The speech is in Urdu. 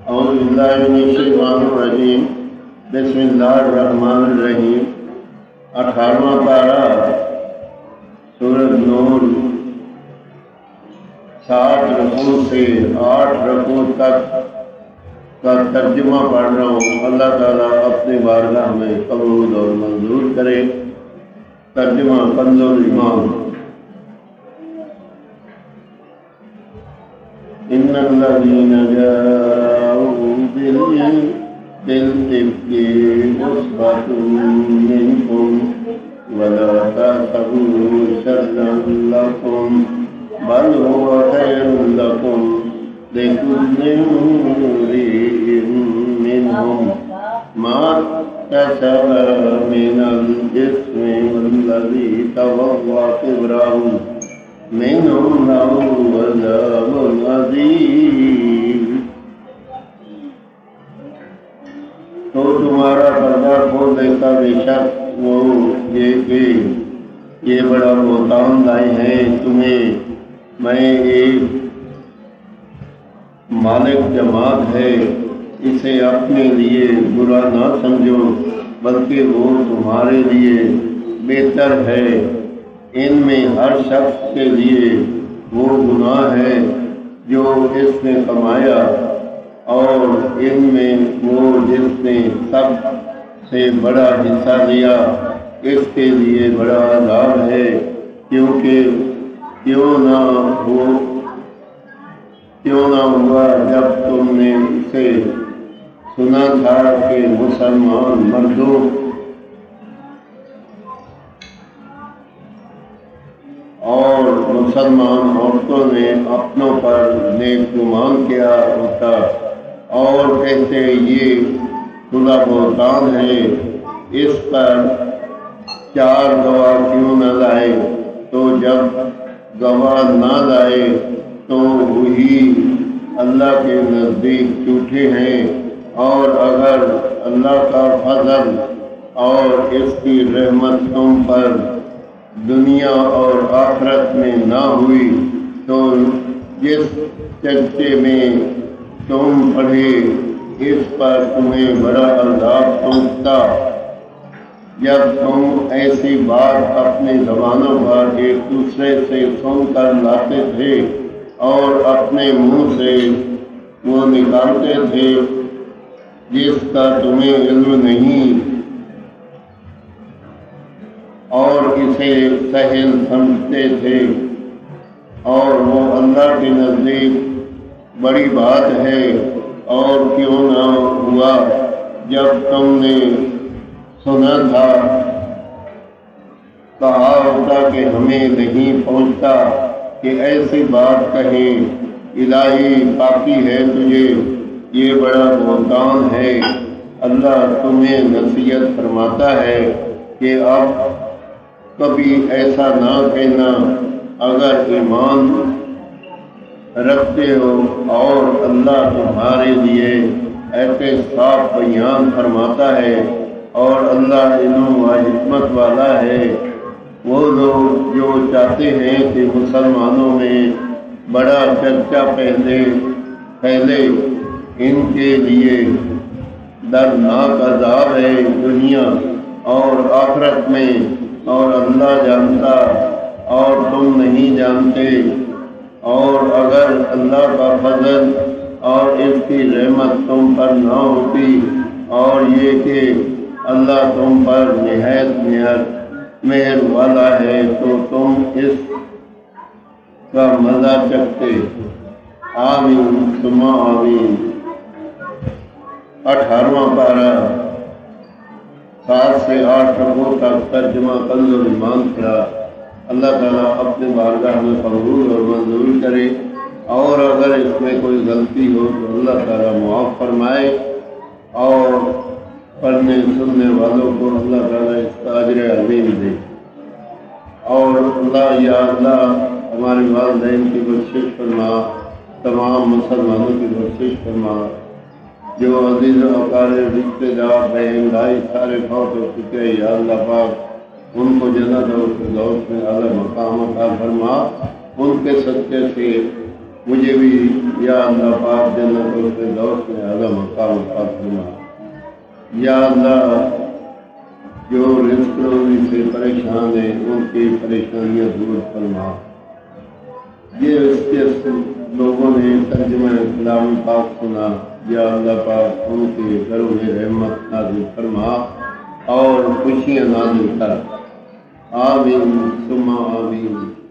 اعوذ باللہ من الشیطان الرجیم بسم اللہ الرحمن الرحیم 18واں پارہ سورۃ نور 7 رکوع سے 8 رکوع تک کا ترجمہ پڑھ رہا ہوں۔ اللہ تعالیٰ اپنے بارگاہ میں قبول اور منظور کرے۔ ترجمہ کنز الایمان۔ ان الذین جاءوا بالإفك عصبۃ منکم ولا تحسبوه شرا لکم بل هو خیر لکم لكل امرئ منهم ما اكتسب من الإثم والذي تولى كبره منهم له عذاب عظیم۔ تو تمہارا پردہ کھول دیتا بے شک وہ یہ کہ یہ بڑا بہتان لائے ہیں تمہیں میں ایک مالک جماعت ہے، اسے اپنے لیے برا نہ سمجھو بلکہ وہ تمہارے لیے بہتر ہے۔ ان میں ہر شخص کے لیے وہ گناہ ہے جو اس نے کمایا، اور ان میں وہ جس نے سب سے بڑا حصہ لیا اس کے لیے بڑا عذاب ہے۔ کیونکہ کیوں نہ ہوا جب تم نے اسے سنا تھا کہ مسلمان مردوں اور مسلمان عورتوں نے اپنوں پر نیک گمان کیا ہوتا اور کہتے یہ کھلا بہتان ہے، اس پر 4 گواہ کیوں نہ لائے؟ تو جب گواہ نہ لائے تو وہی اللہ کے نزدیک جھوٹے ہیں، اور اگر اللہ کا فضل اور اس کی رحمت تم پر دنیا اور آخرت میں نہ ہوئی تو جس چرچے میں تم پڑھے اس پر تمہیں بڑا عذاب پہنچتا۔ جب تم ایسی بات اپنے زبانوں پر ایک دوسرے سے سن کر لاتے تھے اور اپنے منہ سے وہ نکالتے تھے جس کا تمہیں علم نہیں، اور اسے سہل سمجھتے تھے، اور وہ اللہ کے نزدیک بڑی بات ہے۔ اور کیوں نہ ہوا جب تم نے سنا تھا، کہا ہوتا کہ ہمیں نہیں پہنچتا کہ ایسی بات کہیں الہی پاکی ہے تجھے، یہ بڑا بہتان ہے۔ اللہ تمہیں نصیحت فرماتا ہے کہ اب کبھی ایسا نہ کہنا اگر ایمان رکھتے ہو، اور اللہ تمہارے لیے ایسے صاف بیان فرماتا ہے، اور اللہ علم و حکمت والا ہے۔ وہ لوگ جو چاہتے ہیں کہ مسلمانوں میں بڑا چرچا پھیلے ان کے لیے دردناک عذاب ہے دنیا اور آخرت میں، اور اللہ جانتا اور تم نہیں جانتے۔ اور اگر اللہ کا فضل اور اس کی رحمت تم پر نہ ہوتی، اور یہ کہ اللہ تم پر نہایت مہر والا ہے، تو تم اس کا مزہ چکھتے۔ آمین ثم آمین۔ 18واں پارہ 7 سے 8 رکوع تک ترجمہ کنز الایمان پڑھا۔ اللہ تعالیٰ اپنے بارگاہ میں قبول اور منظور کرے، اور اگر اس میں کوئی غلطی ہو تو اللہ تعالیٰ معاف فرمائے، اور پڑھنے سننے والوں کو اللہ تعالیٰ اس کا اجر عظیم دے۔ اور اللہ یا اللہ ہمارے والدین کی بخشش فرما، تمام مسلمانوں کی بخشش فرما، جو عزیز و اقارب رشتے دار بہن بھائی سارے فوت ہو چکے، یا اللہ پاک ان کو جنت اور فردوس میں اعلیٰ مقام عطا فرما، ان کے صدقے سے مجھے بھی یا اللہ پاک جنت الفردوس میں اعلیٰ مقام عطا فرما۔ یا اللہ جو رزق روزی سے پریشان ہیں ان کی پریشانیاں دور فرما۔ یہ اس کے لوگوں نے ترجمہ کلام پاک سنا، یا اللہ پاک ان کے گھروں میں رحمت نازل فرما اور خوشیاں نازل کر۔ آمین ثم آمین۔